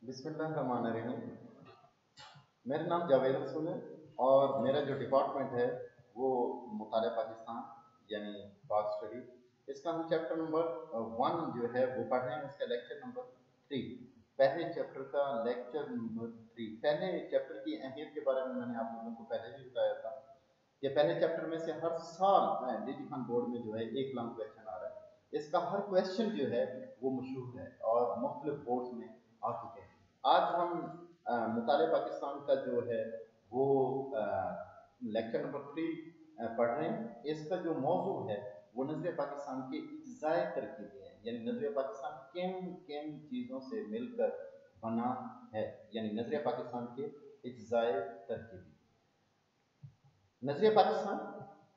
بسم اللہ الرحمن الرحیم۔ میرا نام جاوید رسول ہے اور میرا جو ڈپارٹمنٹ ہے وہ مطالعہ پاکستان یعنی پاک اسٹڈی۔ اس کا ہم چیپٹر نمبر 1 جو ہے وہ پڑھ رہے ہیں، اس کا لیکچر نمبر 3، پہلے چیپٹر کا لیکچر نمبر 3۔ پہلے چیپٹر کی اہمیت کے بارے میں نے آپ لوگوں کو پہلے بھی بتایا تھا کہ پہلے چیپٹر میں سے ہر سال ڈیجی خان بورڈ میں جو ہے ایک لانگ کویشچن آ رہا ہے۔ اس کا ہر کویشچن جو ہے وہ مشہور ہے اور مختلف بورڈز میں آ چکے ہیں۔ آج ہم مطالعہ پاکستان کا جو ہے وہ لیکچر نمبر 3 پڑھ رہے ہیں۔ اس کا جو موضوع ہے وہ نظریہ پاکستان کے اجزائے ترکیبی ہیں، یعنی نظریہ پاکستان کن کن چیزوں سے مل کر بنا ہے، یعنی نظریہ پاکستان کے اجزائے ترکیبی۔ نظریہ پاکستان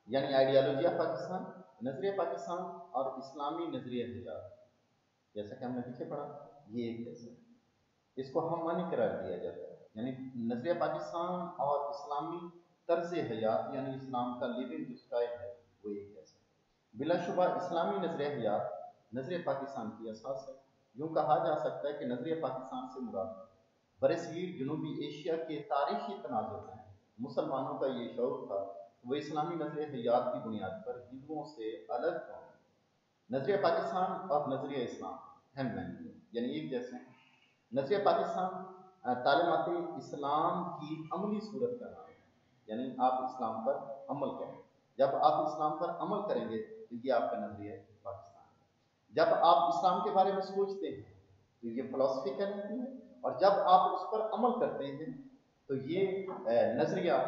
یعنی آئیڈیالوجی آف پاکستان، نظریہ پاکستان اور اسلامی نظریہ حیات، جیسا کہ ہم نے پیچھے پڑھا یہ ایک جیسا ہے، اس کو ہم معنی قرار دیا جاتا ہے، یعنی نظریہ پاکستان اور اسلامی طرز حیات یعنی اسلام کا لیونگ جو اسٹائل ہے وہ ایک جیسا ہے۔ بلا شبہ اسلامی نظریہ حیات نظریہ پاکستان کی اساس ہے۔ یوں کہا جا سکتا ہے کہ نظریہ پاکستان سے مراد برصغیر جنوبی ایشیا کے تاریخی تناظر ہیں۔ مسلمانوں کا یہ شعور تھا وہ اسلامی نظریہ حیات کی بنیاد پر ہندوؤں سے الگ ہوں۔ نظریہ پاکستان اور نظریہ اسلام ہم بہنی یعنی ایک جیسے ہیں۔ نظریہ پاکستان تعلیمات اسلام کی عملی صورت کا نام ہے، یعنی آپ اسلام پر عمل کریں۔ جب آپ اسلام پر عمل کریں گے تو یہ آپ کا نظریہ پاکستان ہے۔ جب آپ اسلام کے بارے میں سوچتے ہیں تو یہ فلسفی کہلاتی ہے، اور جب آپ اس پر عمل کرتے ہیں تو یہ نظریہ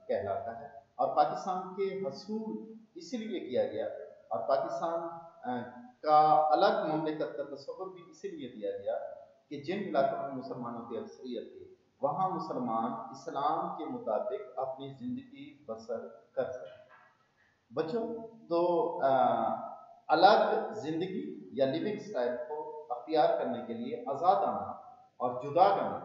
کہلاتا ہے۔ اور پاکستان کے حصول اس لیے کیا گیا اور پاکستان کا الگ مملکت کا تصور بھی اسی لیے دیا گیا کہ جن علاقوں میں مسلمانوں کی اکثریت تھی وہاں مسلمان اسلام کے مطابق اپنی زندگی بسر کر سکیں۔ بچوں تو الگ زندگی یا لیونگ سٹائل کو اختیار کرنے کے لیے آزادانہ اور جداگانہ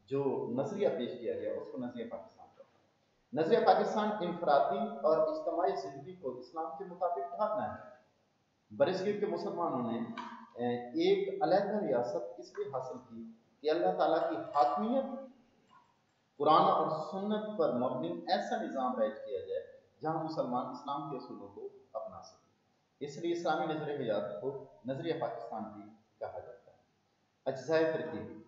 جو نظریہ پیش کیا گیا اس کو نظریہ پاکستان کہتے ہیں۔ نظریہ پاکستان انفرادی اور اجتماعی زندگی کو اسلام کے مطابق ڈھالنا ہے۔ برصغیر کے مسلمانوں نے ایک علیحدہ ریاست اس لیے حاصل کی کہ اللہ تعالیٰ کی حاکمیت قرآن اور سنت پر مبنی ایسا نظام رائج کیا جائے جہاں مسلمان اسلام کے اصولوں کو اپنا سکیں۔ اس لیے اسلامی نظریہ حیات کو نظریہ پاکستان بھی کہا جاتا ہے۔ اجزائے ترکیبی،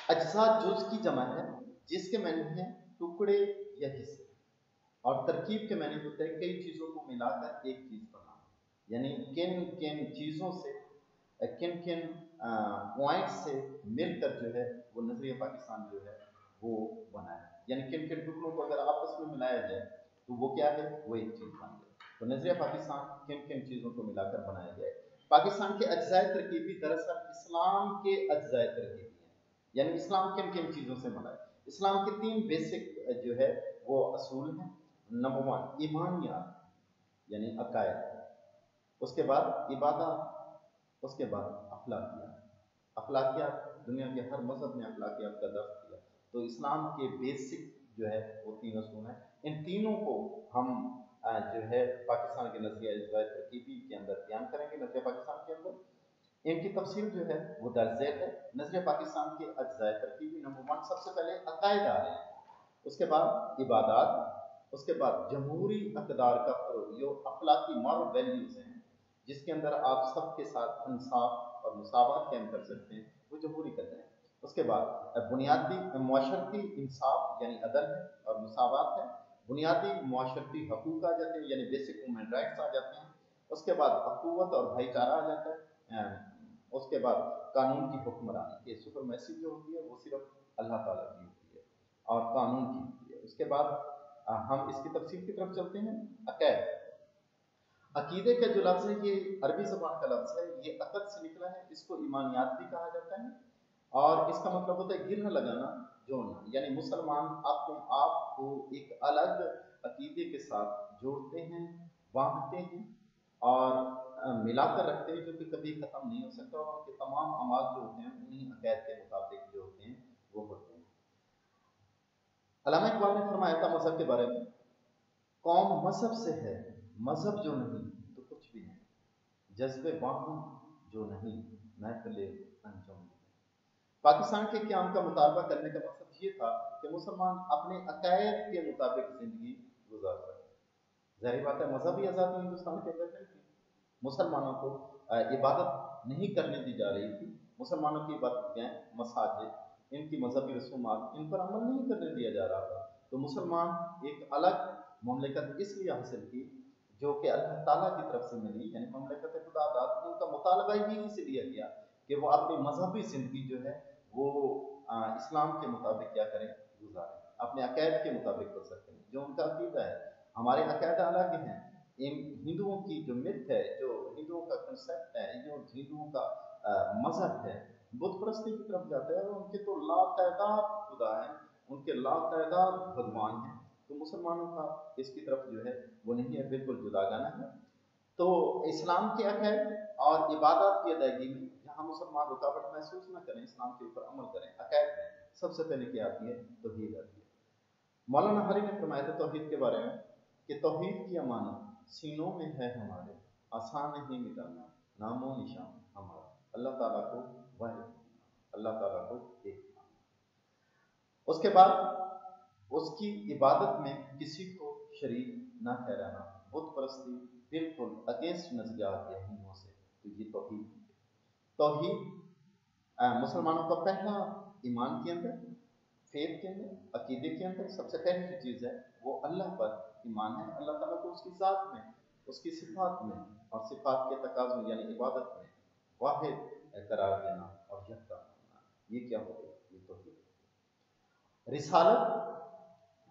اجزاء جز کی جمع ہے جس کے معنی ہیں ٹکڑے یا حصے، اور ترکیب کے معنی ہوتا ہے کئی چیزوں کو ملا کر ایک چیز بنانا، یعنی کن کن چیزوں سے کن کن پوائنٹ سے مل کر جو ہے وہ نظریہ پاکستان جو ہے وہ بنا ہے، یعنی کن کن ٹکڑوں کو اگر آپس میں ملایا جائے تو وہ کیا ہے، وہ ایک چیز بن جائے۔ تو نظریہ پاکستان کن کن چیزوں کو ملا کر بنایا جائے۔ پاکستان کے اجزائے ترکیبی دراصل اسلام کے اجزائے ترکیبی ہیں، یعنی اسلام کن کن چیزوں سے بنا ہے۔ اسلام کے 3 بیسک جو ہے وہ اصول ہیں۔ نمبر 1 ایمانیات یعنی عقائد، اس کے بعد عبادات، اس کے بعد اخلاقیات۔ اخلاقیات دنیا کے ہر مذہب نے اخلاقیات کا درس دیا، تو اسلام کے بیسک جو ہے وہ 3 اصول ہیں۔ ان تینوں کو ہم جو ہے پاکستان کے نظریہ اجزائے ترکیبی کے اندر بیان کریں گے۔ نظریہ پاکستان کے اندر ان کی تفصیل جو ہے وہ درج ذیل ہے۔ نظریہ پاکستان کے اجزائے ترکیبی نمبر 1 سب سے پہلے عقائد آ رہے ہیں، اس کے بعد عبادات، اس کے بعد جمہوری اقدار کا فروغ، جو اخلاقی مورل ویلیوز ہیں جس کے اندر آپ سب کے ساتھ انصاف اور مساوات قائم کر سکتے ہیں، وہ جمہوری قدر ہیں۔ اس کے بعد بنیادی معاشرتی انصاف یعنی عدل ہے اور مساوات ہے۔ بنیادی معاشرتی حقوق آ جاتے ہیں یعنی بیسک ہیومن رائٹس آ جاتے ہیں۔ اس کے بعد اخوت اور بھائی چارہ آ جاتا ہے۔ اس کے بعد قانون کی حکمرانی، یہ سپرمیسی جو ہوتی ہے وہ صرف اللہ تعالیٰ کی ہوتی ہے اور قانون کی ہوتی ہے۔ اس کے بعد ہم اس کی تفصیل کی طرف چلتے ہیں۔ عقائد، عقیدے کا جو لفظ ہے یہ عربی زبان کا لفظ ہے، یہ عقد سے نکلا ہے، اس کو ایمانیات بھی کہا جاتا ہے، اور اس کا مطلب ہوتا ہے گرہ لگانا، جوڑنا، یعنی مسلمان اپنے آپ کو ایک الگ عقیدے کے ساتھ جوڑتے ہیں، باندھتے ہیں اور ملا کر رکھتے ہیں، جو کہ کبھی ختم نہیں ہو سکتا، اور ان کے تمام اعمال جو ہوتے ہیں انہی عقائد کے مطابق جو ہوتے ہیں وہ ہوتے ہیں۔ علامہ اقبال نے فرمایا تھا مذہب کے بارے میں، قوم مذہب سے ہے، مذہب جو نہیں تو کچھ بھی نہیں، جذبے باہم جو نہیں محفل انجم۔ पाकिस्तान के क़याम का मुतालबा करने का मकसद ये था कि मुसलमान अपने अकायद के मुताबिक ज़िंदगी गुजार सकें। ज़ाहिर बात है मजहबी आज़ादी हिंदुस्तान के अंदर नहीं थी, मुसलमानों को इबादत नहीं करने दी जा रही थी, मुसलमानों की इबादतगाहें, मसाजिद, इनकी मजहबी रसूमात, इन पर अमल नहीं करने दिया जा रहा था। तो मुसलमान एक अलग ममलिकत इसलिए हासिल की जो कि अल्लाह ताला की तरफ से मिली, यानी ममलिकत खुदादाद, उनका मुतालबा ही इसलिए किया कि वो अपनी मजहबी ज़िंदगी जो है वो इस्लाम के मुताबिक क्या करें, गुजारें, अपने अकायद के मुताबिक बसर करें। जो उनका अकीदा है, हमारे अकायद अलग हैं। इन हिंदुओं की जो मिथ है, जो हिंदुओं का कंसेप्ट है, जो हिंदुओं का मजहब है, बुत परस्ती की तरफ जाता है। उनके तो लातादाद खुदा हैं, उनके लातादाद भगवान हैं। तो मुसलमानों का इसकी तरफ जो है वो नहीं है, बिल्कुल जुदागाना है। तो इस्लाम के अकायद और इबादत की अदायगी में जहाँ मुसलमान रुकावट महसूस न करें, इस्लाम के ऊपर अमल करें, अकायद में सबसे पहले क्या आती है, तौहीद आती है। मौलाना हरी ने फरमाया था तौहीद के बारे में कि तौहीद की अमानत सीनों में है हमारे, आसान नहीं मिटाना, नामो निशान हमारा, अल्लाह ताला को वाहिद, अल्लाह ताला को एक। उसके बाद उसकी इबादत में किसी को शरीक न ठहराना, बुत परस्ती बिल्कुल अगेंस्ट नजरियात है हिंदुओं से। तो ये तौहीद, तौहीद मुसलमानों का पहला ईमान के अंदर, फेथ के अंदर, अकीदे के अंदर सबसे पहली जो चीज़ है वो अल्लाह पर ईमान है। अल्लाह ताला को उसकी ज़ात में, उसकी सिफात में और सिफात के तकाज़ों यानी इबादत में वाहिद करार देना और यकता मानना। ये क्या हो गया, ये तौहीद। रिसालत,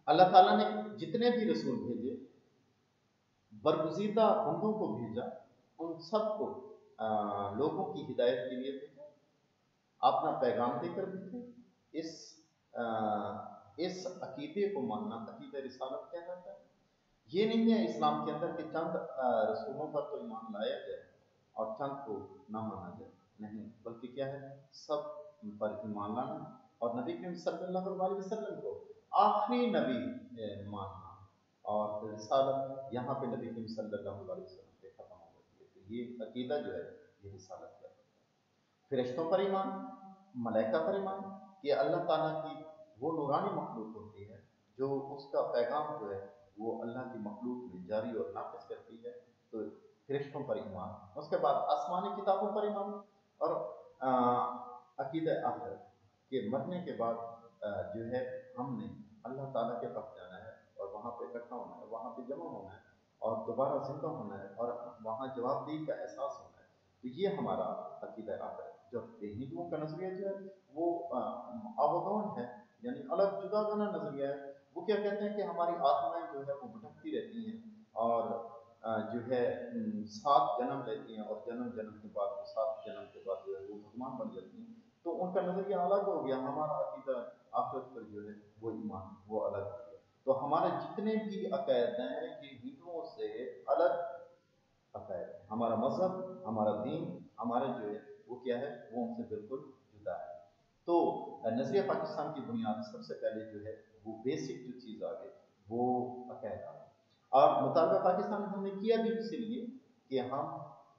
अल्लाह ताला ने जितने भी रसूल भेजे, बरगुज़ीदा बंदों को भेजा, उन सबको लोगों की हिदायत के लिए भेजा, अपना पैगाम देकर भेजा। इस अकीदे को मानना अकीदा रिसालत कहलाता है। ये नहीं है इस्लाम के अंदर कि चंद रसूलों पर तो ईमान लाया जाए और चंद को ना माना जाए, नहीं, बल्कि क्या है, सब पर ईमान लाना और नबी करीम सल्लल्लाहु अलैहि वसल्लम को आखिरी नबी मानना। और रिसालत यहाँ पे नबी करीम सल्लल्लाहु अलैहि वसल्लम पे खत्म हो जाती है। तो ये अकीदा जो है ये रिसालत का है। फरिश्तों पर ईमान, मलाइका पर ईमान कि अल्लाह ताला की वो नूरानी मखलूक होती है जो उसका पैगाम जो है वो अल्लाह की मखलूक में जारी और नाफिज करती है। तो फरिश्तों पर ईमान। उसके बाद आसमानी किताबों पर ईमान और अकीदा आखिरत के मरने के बाद जो है हमने अल्लाह ताला के पास जाना है और वहाँ पे इकट्ठा होना है, वहाँ पे जमा होना है और दोबारा जिंदा होना है और वहाँ जवाबदेही का एहसास होना है। तो ये हमारा अकीदा आखिरत। जो हिंदुओं का नजरिया जो है वो अवगौन है, यानी अलग जुदागाना नजरिया है। वो क्या कहते हैं कि हमारी आत्माएं जो है वो भटकती रहती हैं और जो है 7 जन्म लेती हैं और जन्म जन्म के बाद 7 जन्म के बाद जो है वो भगवान बन जाती हैं। तो उनका नजरिया अलग हो गया, हमारा अकीदा आखिरत पर जो है वो ईमान वो अलग हो गया। तो हमारे जितने भी अकायद हैं ये हिंदुओं से अलग अकायद है। हमारा मजहब, हमारा दीन, हमारा जो है वो क्या है, वो उनसे बिल्कुल जुदा है। तो नजरिया पाकिस्तान की बुनियाद सबसे पहले जो है वो बेसिक जो चीज़ आ गई वो अकायद आ गई। और मुतालबा पाकिस्तान हमने किया भी इसीलिए कि हम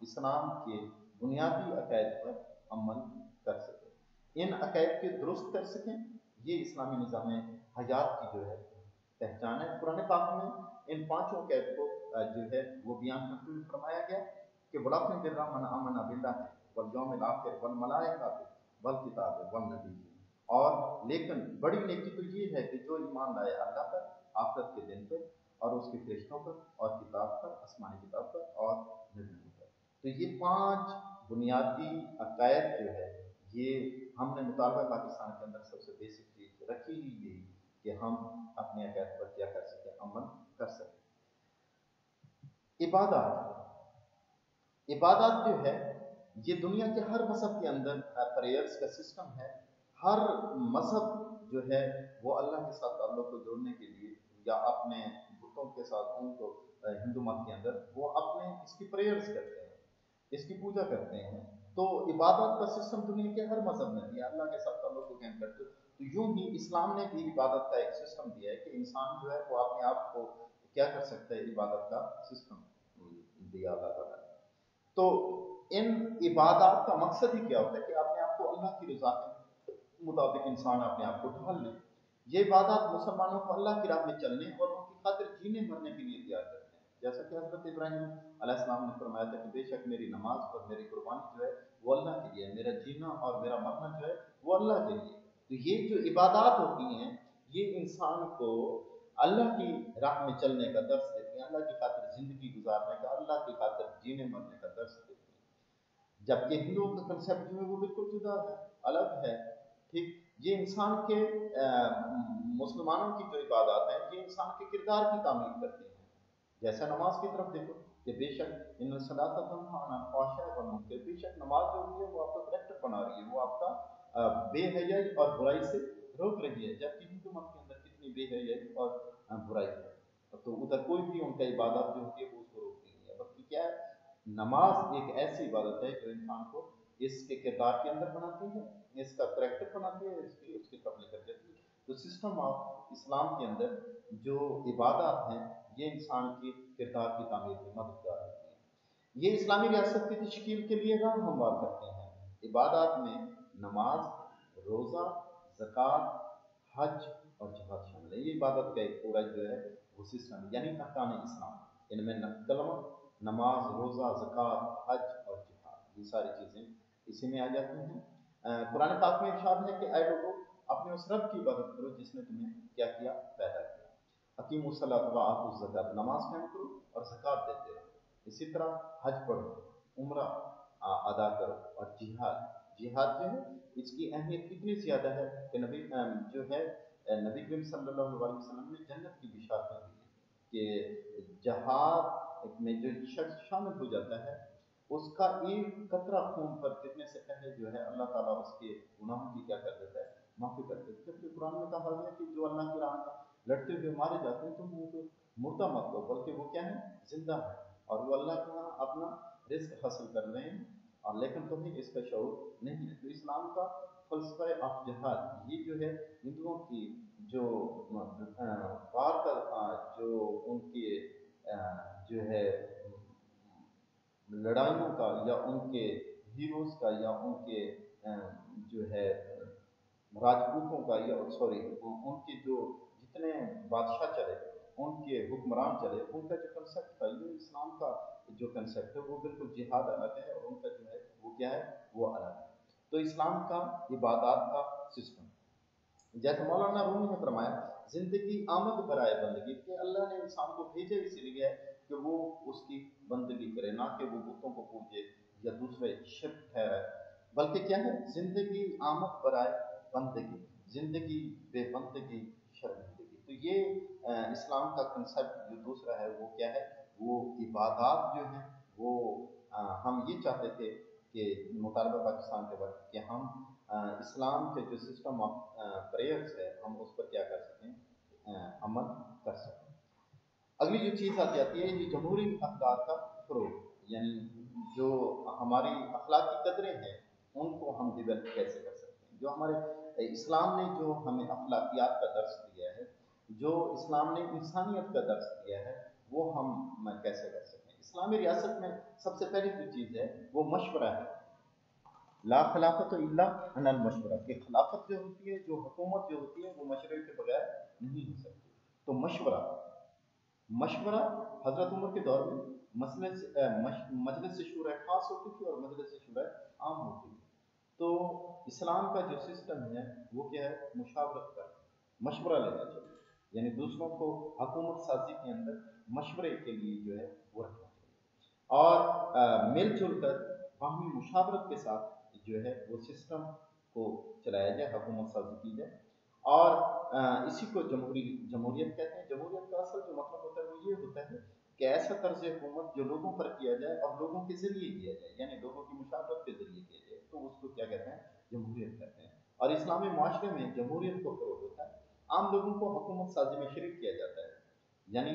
इस्लाम के बुनियादी अकायद पर अमल कर सकें, इन अकायद के दुरुस्त कर सकें। ये इस्लामी निज़ाम हयात की जो है पहचान है। पुराने पाक में इन 5 अकायद को जो है वो बयान करते हुए फरमाया गया कि वलाकिन बिर्रा मन आमना बिल्लाहि वल यौमिल आखिर वल मलाइकाति वल किताबि वन नबी। और लेकिन बड़ी नेकी तो ये है कि जो ईमान लाए अल्लाह पर, आखिरत के दिन पर और उसके फरिश्तों पर और किताब पर, आसमानी किताब पर और नबियों पर। तो ये 5 बुनियादी अकायद जो है ये हमने मुतालबा पाकिस्तान के अंदर सबसे बेसिक चीज़ रखी ही यही कि हम अपने अकायद पर क्या कर सकें, अमल कर सकें। इबादत, इबादत जो है ये दुनिया के हर मजहब के अंदर प्रेयर्स का सिस्टम है। हर मजहब जो है वो अल्लाह के साथ ताल्लुक को जोड़ने के लिए या अपने बुतों के साथ उनको हिंदू मत के अंदर वो अपने इसकी प्रेयर्स करते हैं, इसकी पूजा करते हैं। तो इबादत का सिस्टम दुनिया के हर मजहब में दिया, अल्लाह के साथ ताल्लुक को कायम करते। तो यूं ही इस्लाम ने भी इबादत का एक सिस्टम दिया है कि इंसान जो है वो अपने आप को क्या कर सकता है, इबादत का सिस्टम दिया अल्लाह ताला ने। तो इन इबादत का मकसद ही क्या होता है कि अपने आप को अल्लाह की रज़ा में मुताबिक इंसान अपने आप को ढाल ले। ये इबादत मुसलमानों को अल्लाह की राह में चलने और उनकी खातिर जीने मरने के लिए तैयार करते हैं। जैसा कि हज़रत इब्राहीम अलैहिस्सलाम ने फरमाया था कि बेशक मेरी नमाज और मेरी कुर्बानी जो है वो अल्लाह के लिए है, मेरा जीना और मेरा मरना जो है वो अल्लाह के लिए। तो ये जो इबादत होती हैं ये इंसान को अल्लाह की राह में चलने का दर्स देती हैं, अल्लाह की खातिर ज़िंदगी गुजारने का, अल्लाह की खातिर जीने मरने का दर्स देती हैं। जबकि हिंदुओं का कंसेप्ट जो है वो बिल्कुल जुदा है, अलग है। ठीक, ये इंसान के मुसलमानों की जो इबादत है ये इंसान के किरदार की तामीर करती हैं। जैसा नमाज की तरफ देखो कि बेशक इन सलात बेशक नमाज जो हुई है वो आपका करेक्टर बना रही है, वो आपका बेहयाई और बुराई से रोक रही है। जबकि हिंदू मत के अंदर कितनी बेहयाई और बुराई है, तो उधर कोई भी उनका इबादत जो होती है वो उसको रोकती नहीं है। बल्कि क्या है, नमाज एक ऐसी इबादत है जो इंसान को इसके किरदार के अंदर बनाती है, इसका करेक्टर बनाती है, उसके कपड़े कर देती है। तो सिस्टम ऑफ इस्लाम के अंदर जो इबादत हैं ये इंसान के किरदार की तामीर में मददगार होती है। ये इस्लामी रियासत की तश्कील के लिए राह हमवार करते हैं। इबादत में नमाज, रोज़ा, ज़कात, हज और जिहाद शामिल है। ये इबादत का एक पूरा जो है वो सिस्टम, यानी अरकान इस्लाम, इनमें कलमा, नमाज, रोज़ा, ज़कात, हज और जिहाद, ये सारी चीज़ें इसी में आ जाती हैं। कुरान पाक में इरशाद है कि ऐ लोगों, अपने उस रब की इबादत करो जिसने तुम्हें क्या किया, पैदा किया। अकीमुस्सलात व आतुज़ ज़कात, नमाज कायम करो और ज़कात देते रहो। इसी तरह हज पढ़ो, उम्रा अदा करो और जिहाद, जिहाद जो है इसकी अहमियत इतनी ज़्यादा है कि नबी जो है नबी करीम सल्लल्लाहु अलैहि वसल्लम ने जन्नत की बिशारत दी कि जहाद में जो शख्स शामिल हो जाता है उसका एक कतरा खून पर गिरने से पहले जो है अल्लाह ताला उसके गुनाहों की क्या कर देता है, माफ़ी कर देता है। जबकि कुरान में कहा गया कि जो अल्लाह की राह में लड़ते हुए मारे जाते हैं तो उनको मुर्दा मत लो, बल्कि वो क्या है, जिंदा है और वो अल्लाह के यहाँ अपना रिस्क हासिल कर रहे हैं, और लेकिन तुम्हें इसका शऊर नहीं है। तो इस्लाम का फलसफा ऑफ जिहाद ये जो है हिंदुओं की जो वार का जो उनके जो है लड़ाइयों का या उनके हीरोज़ का या उनके जो है राजपूतों का या सॉरी उनके जो जितने बादशाह चले, उनके हुक्मरान चले, उनका जो कंसेप्ट था, ये इस्लाम का जो कंसेप्ट है वो बिल्कुल जिहाद अलग है और उनका जो है वो क्या है, वो अलग है। तो इस्लाम का इबादत का सिस्टम, जैसे मौलाना रूमी ने फरमाया, जिंदगी आमद बराए बंदगी, कि अल्लाह ने इंसान को भेजा इसीलिए है कि वो उसकी बंदगी करे, ना कि वो बुतों को पूजे या दूसरे शिर्क ठहराए। बल्कि क्या है, जिंदगी आमद बराए बंदगी, जिंदगी बेबंदगी शर्मिंदगी। तो ये इस्लाम का कंसेप्ट जो दूसरा है वो क्या है, वो इबादत जो है वो हम ये चाहते थे कि मुतालबा पाकिस्तान के वक्त कि हम इस्लाम के जो सिस्टम ऑफ प्रेयर्स है हम उस पर क्या कर सकें, अमल कर सकें। अगली जो चीज़ आ जाती है ये जमहूरी अक़दार का फ़रोग़, यानी जो हमारी अखलाकी कदरें हैं उनको हम डेवलप कैसे कर सकते हैं। जो हमारे इस्लाम ने जो हमें अखलाकियात का दर्स दिया है, जो इस्लाम ने इंसानियत का दर्स दिया है, वो हम कैसे कर सकते हैं। इस्लामी रियासत में सबसे पहली जो चीज़ है वो मशवरा है। ला खिलाफत इल्ला अनल मशवरा, कि खिलाफत जो होती है, जो हुकूमत जो होती है वो मशवरे के बगैर नहीं हो सकती। तो मशवरा हज़रत उमर के दौर में मजलिस शूरा खास होती थी और मजलिस शूरा आम होती थी। तो इस्लाम का जो सिस्टम है वो क्या है, मुशावरत का, मशवरा लेना चाहिए, यानी दूसरों को हुकूमत साजी के अंदर मशवरे के लिए जो है वो रखना चाहिए और मिलजुल कर बाहमी मुशावरत के साथ जो है वो सिस्टम को चलाया जाए, हुकूमत साजी की जाए। और इसी को जमहूरियत कहते हैं। जमहूरियत का असल जो मतलब होता है वो ये होता है कि ऐसा तर्ज हुकूमत जो लोगों पर किया जाए और लोगों के ज़रिए किया जाए, यानी लोगों की मुशावरत के ज़रिए किया जाए, तो उसको क्या कहते हैं, जमहूरियत कहते हैं। और इस्लामी माशरे में जमहूरियत को फ़रोग़ होता है, आम लोगों को हुकूमत साजी में शरीक किया जाता है, यानी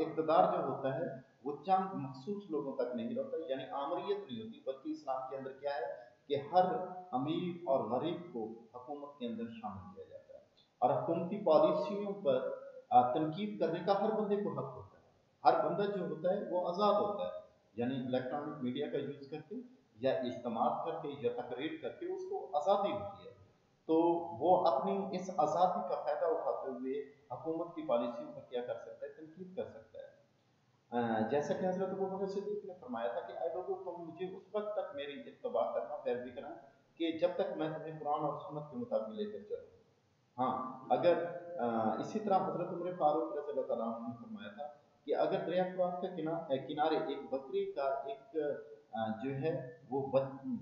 इक़्तिदार जो होता है वो चंद मखसूस लोगों तक नहीं रहता, यानी आमरीत नहीं होती, बल्कि इस्लाम के अंदर क्या है कि हर अमीर और गरीब को हुकूमत के अंदर शामिल किया जाता है और हुकूमती पॉलिसियों पर तनकीद करने का हर बंदे को हक होता है। हर बंदा जो होता है वो आज़ाद होता है, यानी इलेक्ट्रॉनिक मीडिया का यूज़ करके या इज्तिमा करके या तकरीर करके उसको आज़ादी होती है। तो वो अपनी इस आज़ादी का फ़ायदा उठाते हुए हुकूमत की पॉलिसियों पर क्या कर सकता है, तनकीद कर सकता है। जैसा कि हज़रत अबू बकर सिद्दीक़ ने फरमाया था कि ऐ लोगों, तुम मुझे उस वक्त तक मेरी इत्तबा करना, पैरवी करना, कि जब तक मैं तुम्हें कुरान और सुन्नत के मुताबिक लेकर चलूँ। हाँ, अगर इसी तरह हज़रत उमर फारूक रज़ियल्लाहु तआला अन्हु ने फरमाया था कि अगर दरिया फ़ुरात के किनारे एक बकरी का एक जो है वो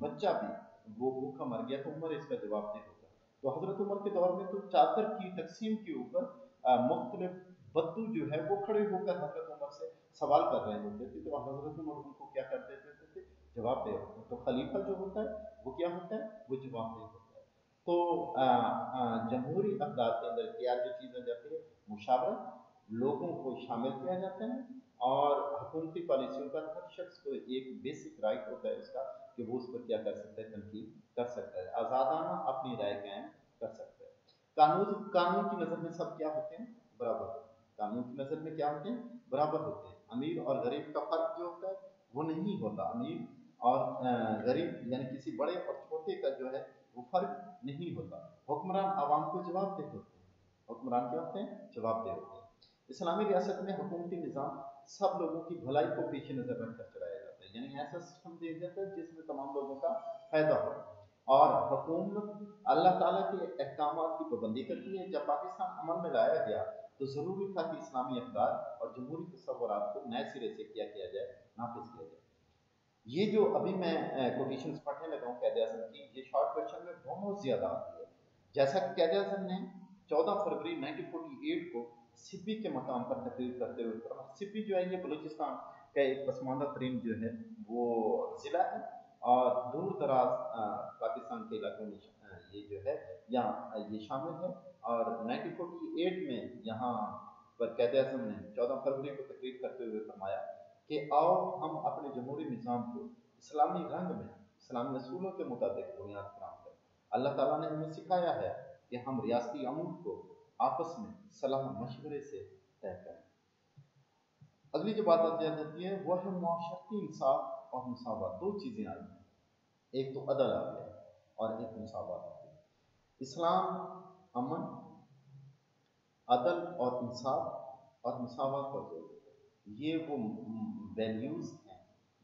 बच्चा भी वो भूखा मर गया तो उमर इसका जवाबदेह होगा। तो हज़रत उमर के दौर में तो चादर की तकसीम के ऊपर मुख्तलिफ बद्दू जो है वो खड़े होकर हज़रत उमर से सवाल कर रहे होते थे, तो हज़रत उमर उनको क्या कर देते थे, जवाब दे होते। तो खलीफा जो होता है वो क्या होता है, वो जवाब दे होता है। तो जमहूरी अक़दार के अंदर क्या जो चीज़ें जाती है, मुशावरत, लोगों को शामिल किया जाता है, और हुकूमती पॉलिसियों का हर शख्स को एक बेसिक राइट होता है उसका कि वो उस पर क्या कर सकता है, तनकीद कर सकता है, आज़ादाना अपनी राय कायम कर सकता है। कानून की नज़र में सब क्या होते हैं, बराबर। कानून की नज़र में क्या होते हैं, बराबर होते हैं। अमीर और गरीब का फ़र्क जो होता है वो नहीं होता। अमीर और गरीब यानी किसी बड़े और छोटे का जो है वो फ़र्क नहीं होता। हुक्मरान आवाम को जवाबदेह होते हैं। हुक्मरान क्या होते हैं, जवाबदेह होते हैं। इस्लामी रियासत में हुकूमती निज़ाम सब लोगों की भलाई को पेश नज़र रखकर चलाया जाता है, यानी ऐसा सिस्टम दिया जाता है जिसमें तमाम लोगों का फ़ायदा हो। और हुकूमत अल्लाह ताला के अहकामात की पाबंदी करती है। जब पाकिस्तान अमल में लाया गया तो ज़रूरी था कि इस्लामी अक़दार और जमहूरी तसव्वुरात को नए सिरे से क्या किया जाए, नाफिज किया जाए। ये जो अभी मैं कोटेशंस पढ़ने लगा हूँ कैद आज़म की, ये शॉर्ट क्वेश्चन में बहुत ज़्यादा आती है। जैसा कि कैद आज़म ने 14 फरवरी 1948 को सिब्बी के मकाम पर तकरीर करते हुए फरमाया। सिब्बी जो है ये बलूचिस्तान का एक पसमानदा तरीन जो है वो ज़िला है, और दूर दराज पाकिस्तान के इलाकों में ये जो है यहाँ ये शामिल है। और 1948 में यहाँ पर कैद आज़म ने 14 फरवरी को तकरीर करते हुए फरमाया कि आओ हम अपने जमहूरी निज़ाम को इस्लामी रंग में, इस्लामी असूलों के मुताबिक बुनियाद फराहम करें। अल्लाह ताला ने हमें सिखाया है कि हम रियासती अमूर को आपस में सलाह मशवरे से तय करें। अगली जो बात आ जाती है वह है मुआशरती इंसाफ और मुसावत। दो चीज़ें आई हैं, एक तो अदल आ गया और एक मुसावत आ गई। इस्लाम अमन, अदल और इंसाफ और मुसावत पर जोर देता है। ये वो वैल्यूज़ हैं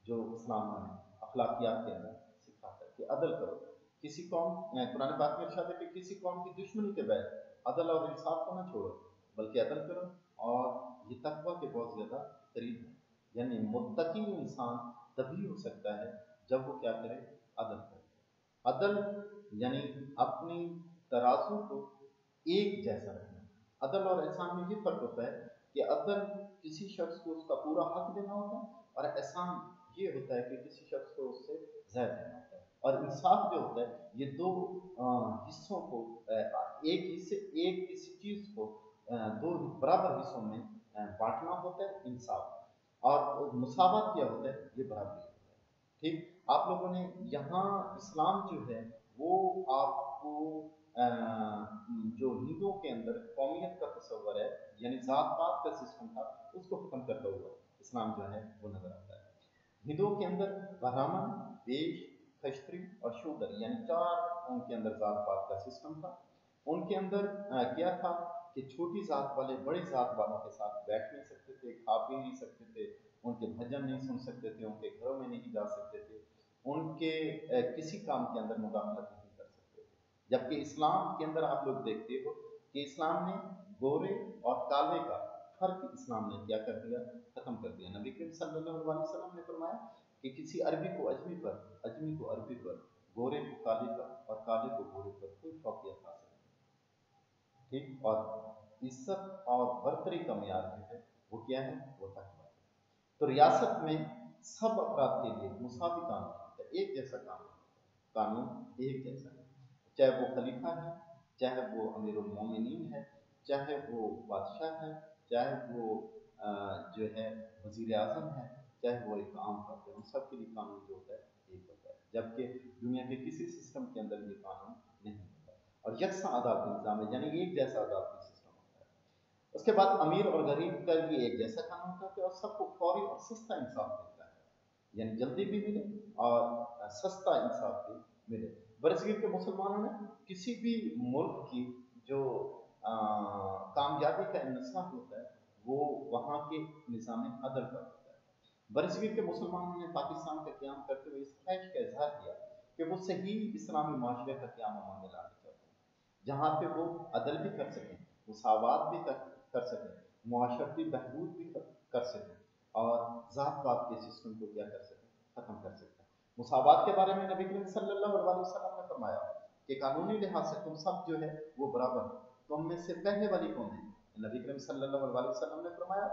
जो इस्लाम हमें अखलाकियात के अंदर सिखाता है कि अदल करो। किसी कौम, कुरान पाक में इरशाद है कि किसी कौम की दुश्मनी के बाद अदल और इंसाफ को ना छोड़ो, बल्कि अदल करो, और ये तकवा के बहुत ज़्यादा करीब है। यानी मुत्तकी इंसान तभी हो सकता है जब वो क्या करे, अदल करे। अदल यानी अपनी तराजू को एक जैसा रखना। अदल और एहसान में ये फ़र्क होता है कि अदल किसी शख्स को उसका पूरा हक देना होता है, और एहसान ये होता है कि किसी शख्स को उससे ज़्यादा देना होता है। और इंसाफ जो होता है ये दो हिस्सों को एक किसी चीज़ को दो बराबर हिस्सों में बांटना होता है, इंसाफ। और मुसावत क्या होता है, ये बराबरी होता है। ठीक, आप लोगों ने यहाँ इस्लाम जो है वो आपको जो हिंदुओं के अंदर कौमियत का तस्वर है, यानी जात पात का सिस्टम था, उसको खत्म करता हुआ इस्लाम जो है वो नजर आता है। हिंदुओं के अंदर ब्राह्मण, वेश, क्षत्रिय और शूद्र, यानी चार उनके अंदर जात पात का सिस्टम था। उनके अंदर क्या था कि छोटी जात वाले बड़ी जात वालों के साथ बैठ नहीं सकते थे, खा पी नहीं सकते थे, उनके भजन नहीं सुन सकते थे, उनके घरों में नहीं जा सकते थे, उनके किसी काम के अंदर मुदाखलत नहीं कर सकते थे। जबकि इस्लाम के अंदर आप लोग देखते हो कि इस्लाम ने गोरे और काले का फर्क इस्लाम ने क्या कर दिया, खत्म कर दिया। नबी करीम सल्लल्लाहु अलैहि वसल्लम ने फरमाया कि किसी अरबी को अजमी पर, अजमी को अरबी पर, गोरे को काले पर और काले को गोरे पर कोई फौकियत हासिल नहीं। ठीक, और इज्जत और बरतरी का मियार जो है वो क्या है, वो तकवा है। तो रियासत में सब अफराद के लिए मुसावी कानून होता है, एक जैसा कानून एक जैसा है। चाहे वो खलीफा है, चाहे वो अमीरुल मोमिनीन है, चाहे वो बादशाह है, चाहे वो जो है वजीर आज़म है, चाहे वो एक आम फर्द है, उन सब के लिए कानून जो होता है एक होता है। जबकि दुनिया के किसी सिस्टम के अंदर ये कानून नहीं होता, और यकसा अदालती निज़ाम है, यानी एक जैसा अदालती सिस्टम होता है। उसके बाद अमीर और गरीब का लिए एक जैसा कानून होता है, और सबको फौरी और सस्ता इंसाफ मिलता है, यानी जल्दी भी मिले और सस्ता इंसाफ भी मिले। बरसगीर के मुसलमानों ने किसी भी मुल्क की जो कामयाबी का इंसाफ होता है वो वहाँ के निज़ाम अदल पर होता है। बरसगीर के मुसलमानों ने पाकिस्तान का क़याम करते हुए इस ख्वाहिश का इजहार किया कि वो सही इस्लामी माशरे का क़याम अमल में लाना चाहते हैं, जहाँ पे वो अदल भी कर सकें, मुसावात भी कर सकें, मुआशरती बहबूद भी कर सकें और ज़ात पात के सिस्टम को क्या कर सकें, ख़त्म कर सकें। मुसावात के बारे में नबी करीम सल्लल्लाहु अलैहि वसल्लम ने फरमाया कि कानूनी लिहाज से तुम सब जो है वो बराबर हो। तुम में से पहले वाली कौम है, नबी करीम सल्लल्लाहु अलैहि वसल्लम ने फरमाया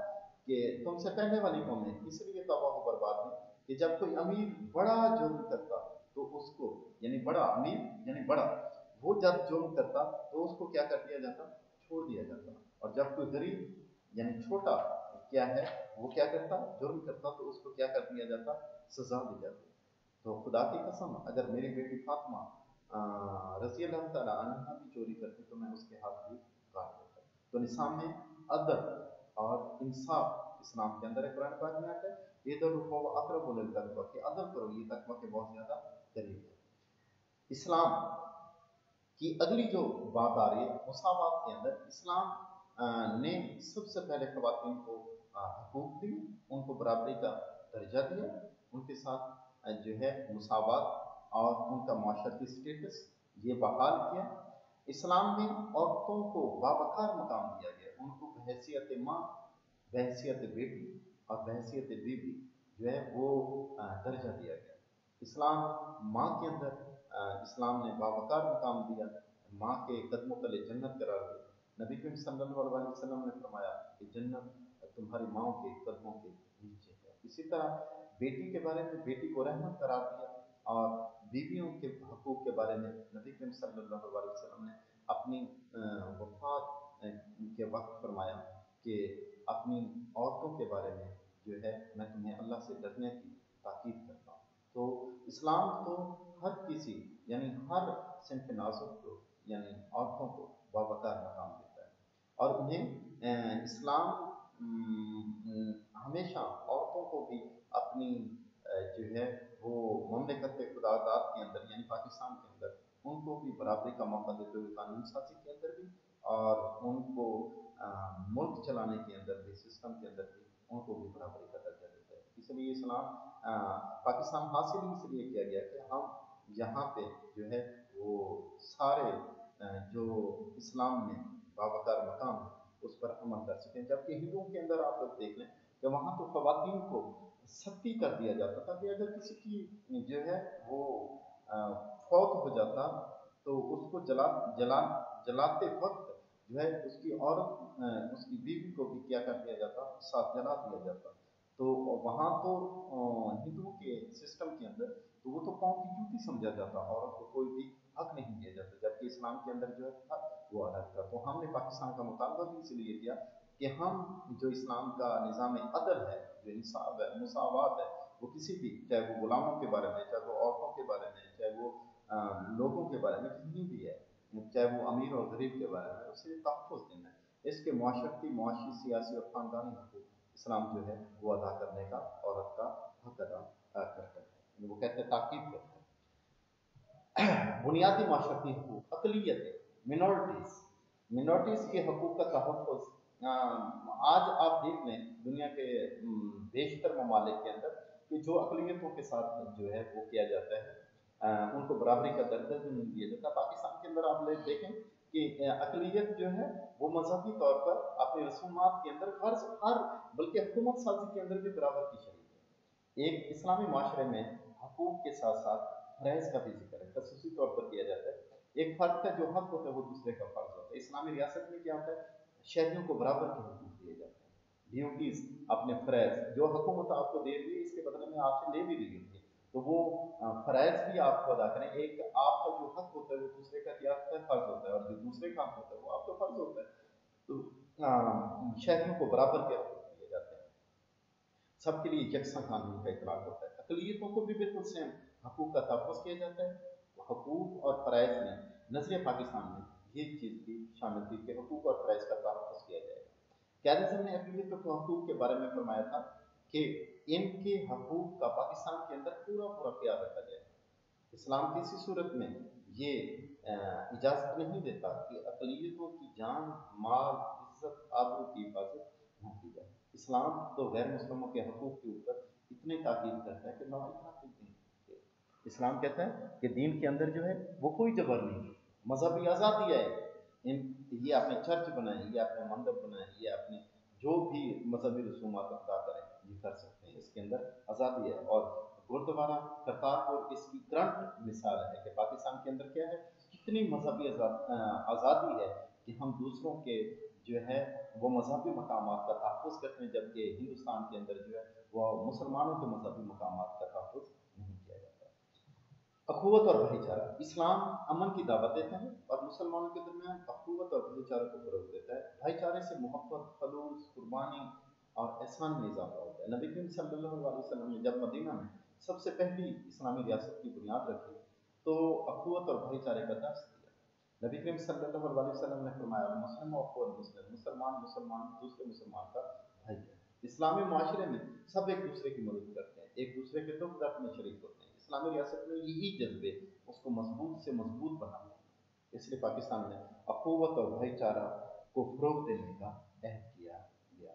कि तुमसे पहले वाली कौम है, इसलिए तौबा हो बर्बाद है कि जब कोई अमीर बड़ा जुर्म करता तो उसको, यानी बड़ा अमीर यानी बड़ा, वो जब जुर्म करता तो उसको क्या कर दिया जाता, छोड़ दिया जाता, और जब कोई गरीब यानी छोटा क्या है वो क्या करता, जुर्म करता, तो उसको क्या कर दिया जाता, सजा दी जाती। तो खुदा की कसम अगर मेरी बेटी फातिमा रज़ी अल्लाह तआला अन्हा भी चोरी करती तो मैं उसके हाथ भी काट देता। तो निसाम में अदल और इंसाफ इस्लाम के अंदर है। कुरान पाक में आता है इदलु हुवा अक़रबु लित्तक़वा, कि अदल करो, ये तकवा के बहुत ज़्यादा करीब है। इस्लाम की अगली जो बात आ रही है मुसावात के अंदर, इस्लाम ने सबसे पहले ख़वातीन को हकूक़ दिए, उनको बराबरी का दर्जा दिया, उनके साथ जो है मुसावात और उनका माशरती स्टेटस ये बहाल किया। इस्लाम में औरतों को बावकार मकाम दिया गया, उनको बहैसियत माँ, बहैसियत बेटी और बहैसियत बीवी जो है वो दर्जा दिया गया। इस्लाम माँ के अंदर इस्लाम ने बावकार मुकाम दिया, माँ के कदमों तले जन्नत करार दी। नबी करीम सल्लल्लाहु अलैहि वसल्लम ने फरमाया कि जन्नत तुम्हारी माँ के कदमों के नीचे है। इसी तरह बेटी के बारे में बेटी को रहमत करार दिया, और बीवियों के हकूक़ के बारे में नबी करीम सल्लल्लाहु अलैहि वसल्लम ने अपनी वफ़ात के वक्त फरमाया कि अपनी औरतों के बारे में जो है मैं तुम्हें अल्लाह से डरने की ताकीद करता हूँ। तो इस्लाम तो हर किसी यानी हर सिंफ नाज़ुक को यानी औरतों को बावकार मकाम देता है, और उन्हें इस्लाम हमेशा औरतों को भी अपनी जो है वो ममलिकत खुदादाद के अंदर यानी पाकिस्तान के अंदर उनको भी बराबरी का मौका देते हुए कानून साजी के अंदर भी, और उनको मुल्क चलाने के अंदर भी, सिस्टम के अंदर भी उनको भी बराबरी का दर्जा देता है। इसलिए इस्लाम पाकिस्तान हासिल इसलिए किया गया कि हम यहाँ पे जो है वो सारे जो इस्लाम में बावकार मकाम है उस पर अमल कर सकें। जबकि हिंदुओं के अंदर आप लोग देख लें कि वहाँ तो ख़वातीन को सख्ती कर दिया जाता था कि अगर किसी की जो है वो फौत हो जाता तो उसको जलाते वक्त जो है उसकी औरत उसकी बीवी को भी क्या कर दिया जाता, साथ जला दिया जाता। तो वहाँ तो हिंदुओं के सिस्टम के अंदर तो वो तो पाँव की जूती समझा जाता, औरत को कोई भी हक नहीं दिया जाता, जबकि इस्लाम के अंदर जो है हक वो अलग था। तो हमने पाकिस्तान का मुतालबा भी इसलिए किया कि हम जो इस्लाम का निज़ाम अदल है, जो इंसाफ है, मुसावात है, वो किसी भी, चाहे वो गुलामों के बारे में, चाहे वो औरतों के बारे में, चाहे वो लोगों के बारे में, कहीं भी है, चाहे वो अमीर और गरीब के बारे में, उसे तहफ़्फ़ुज़ देना है। इसके माशरती, मुआशी, सियासी और ख़ानदानी हकूक़ इस्लाम जो है वो अदा करने का, औरत का हक अदा करता है। वो कहते हैं ताकीद करते हैं। बुनियादी माशरती हकूक़, अक़लियतें, मिनॉरिटीज़ के हकूक़ का तहफ़्फ़ुज़ आज आप देख लें दुनिया के बेशतर ममालिक के अंदर कि जो अक़लियतों के साथ जो है वो किया जाता है, उनको बराबरी का दर्जा भी नहीं दिया जाता। पाकिस्तान के अंदर आप लोग देखें कि अक़लियत जो है वो मजहबी तौर पर अपने रसूमात के अंदर हर बल्कि हुकूमत साजी के अंदर भी बराबर की शरीक है। एक इस्लामी माशरे में हकूक़ के साथ साथ फ़रज़ का भी जिक्र है, ख़ुसूसी तौर पर किया जाता है। एक फ़र्द का जो हक होता है वो दूसरे का फ़र्ज़ होता है। इस्लामी रियासत में क्या होता है, शहरियों को बराबर के हकूक़ दिए जाते हैं, ड्यूटीज़, अपने फ़रज़ जो हुकूमत आपको दे रही है इसके बदले में आपसे ले भी रही होती है, तो वो फ़रज़ भी आपको अदा करें। एक आपका जो हक होता है वो दूसरे का क्या होता है, फ़र्ज़ होता है, और जो दूसरे का हक होता है वो आपका फ़र्ज़ होता है। तो शहरियों को बराबर के हकूक़ दिए जाते हैं, सबके लिए यकसा कानून का इतलाक़ होता है। अक़लियतों को भी बिल्कुल सेम हकूक़ का तहफ़्फ़ुज़ किया जाता है। हकूक़ और फ़रज़ में नज़रिए पाकिस्तान में ये चीज़ भी शामिल थी कि हकूक़ और फ़रज़ का तहफ़्फ़ुज़ किया जाएगा। क़याद-ए-आज़म ने अक़लियतों के हकूक़ के बारे में फरमाया था कि इनके हकूक़ का पाकिस्तान के अंदर पूरा ख़्याल रखा जाए। इस्लाम किसी सूरत में یہ اجازت نہیں دیتا کہ اقلیتوں کی جان، مال، عزت، آبرو کی حفاظت نہ کی جائے۔ اسلام تو غیر مسلموں کے حقوق کے اوپر اتنے تاکید کرتا ہے کہ اتنا اسلام کہتا ہے کہ دین کے اندر جو ہے وہ کوئی جبر نہیں، مذہبی آزادی ہے۔ یہ اپنے چرچ بنائیں، یہ اپنے مندر بنائیں، یہ اپنے جو بھی مذہبی رسومات ادا کریں، یہ کر سکتے ہیں، اس کے اندر آزادی ہے۔ اور گردوارہ کرتارپور اس کی کرنٹ مثال ہے کہ پاکستان کے اندر کیا ہے، کتنی مذہبی آزادی ہے کہ ہم دوسروں کے جو ہے وہ مذہبی مقامات کا تحفظ کرتے ہیں، جبکہ ہندوستان کے اندر جو ہے وہ مسلمانوں کے مذہبی مقامات کا تحفظ نہیں کیا جاتا۔ اخوت اور بھائی چارہ، اسلام امن کی دعوت دیتا ہے اور مسلمانوں کے درمیان اخوت اور بھائی چارہ کو فروغ دیتا ہے۔ بھائی چارے سے محبت، خلوص، قربانی اور احسان میں اضافہ ہوتا ہے۔ نبی کریم صلی اللہ علیہ وسلم نے جب مدینہ میں سب سے پہلی اسلامی ریاست کی بنیاد رکھی تو اخوت اور بھائی چارے کا درس دیا۔ نبی کریم صلی اللہ علیہ وسلم نے فرمایا مسلم و اخوت مسلم، مسلمان دوسرے مسلمان کا بھائی ہے۔ اسلامی معاشرے میں سب ایک دوسرے کی مدد کرتے ہیں، ایک دوسرے کے دکھ درد میں شریک ہوتے ہیں۔ اسلامی ریاست میں یہی جذبے اس کو مضبوط سے مضبوط بناتے ہیں، اس لیے پاکستان میں اخوت اور بھائی چارہ کو فروغ دینے کا عہد کیا گیا۔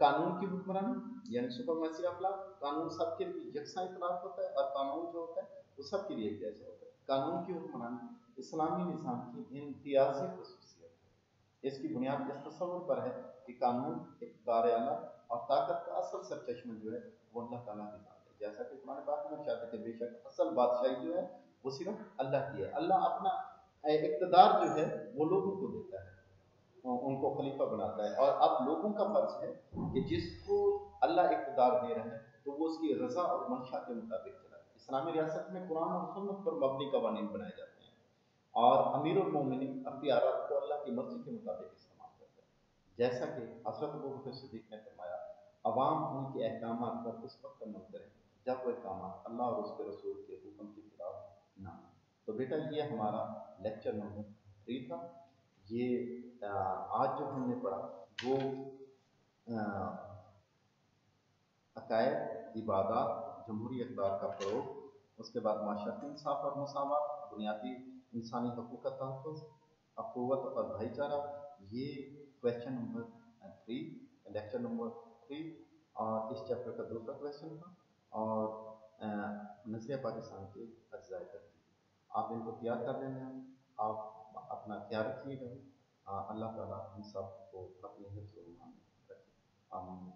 قانون کی حکمرانی یعنی سپرمیسی آف لا، قانون سب کے لیے یکساں اطلاق ہوتا ہے اور قانون جو ہوتا ہے وہ سب کے لیے ایک جیسا ہوتا ہے۔ قانون کی حکمرانی اسلامی نظام کی امتیازی خصوصیت ہے۔ اس کی بنیاد اس تصور پر ہے کہ قانون اقتدار اعلیٰ اور طاقت کا اصل سرچشمہ جو ہے وہ اللہ تعالیٰ کی ذات ہے، جیسا کہ قرآن پاک میں ارشاد ہے کہ بے شک اصل بادشاہی جو ہے وہ صرف اللہ کی ہے۔ اللہ اپنا اقتدار جو ہے وہ لوگوں کو دیتا ہے، ان کو خلیفہ بناتا ہے، اور اب لوگوں کا فرض ہے کہ جس کو اللہ اقتدار دے رہا ہے تو وہ اس کی رضا اور منشا کے مطابق چلائے۔ اسلامی ریاست میں قرآن اور سنت پر مبنی قوانین بنائے جاتے ہیں اور امیر المومنین اختیارات کو اللہ کی مرضی کے مطابق استعمال کرتا ہے۔ جیسا کہ حضرت ابوبکر صدیق نے فرمایا عوام ان کے احکامات پر اس وقت عمل کریں جب وہ احکامات اللہ اور اس کے رسول کے حکم کے خلاف نہ ہوں۔ تو بیٹا یہ ہمارا لیکچر نمبر 3 تھا۔ یہ آج جو ہم نے پڑھا وہ عقائد، عبادات، جمہوری اقدار کا فروغ، اس کے بعد معاشرتی انصاف اور مساوات، بنیادی انسانی حقوق کا تحفظ، اخوت اور بھائی چارہ، یہ کویشچن نمبر 3، لیکچر نمبر 3، اور اس چیپٹر کا دوسرا کویشچن تھا، اور نظریہ پاکستان کے اجزاء ترتیب۔ آپ ان کو تیار کر لینا ہے۔ آپ اپنا خیال رکھیے گا۔ اللہ تعالیٰ ہم سب کو اپنے حفظ و ایمان میں رکھے۔ آمین۔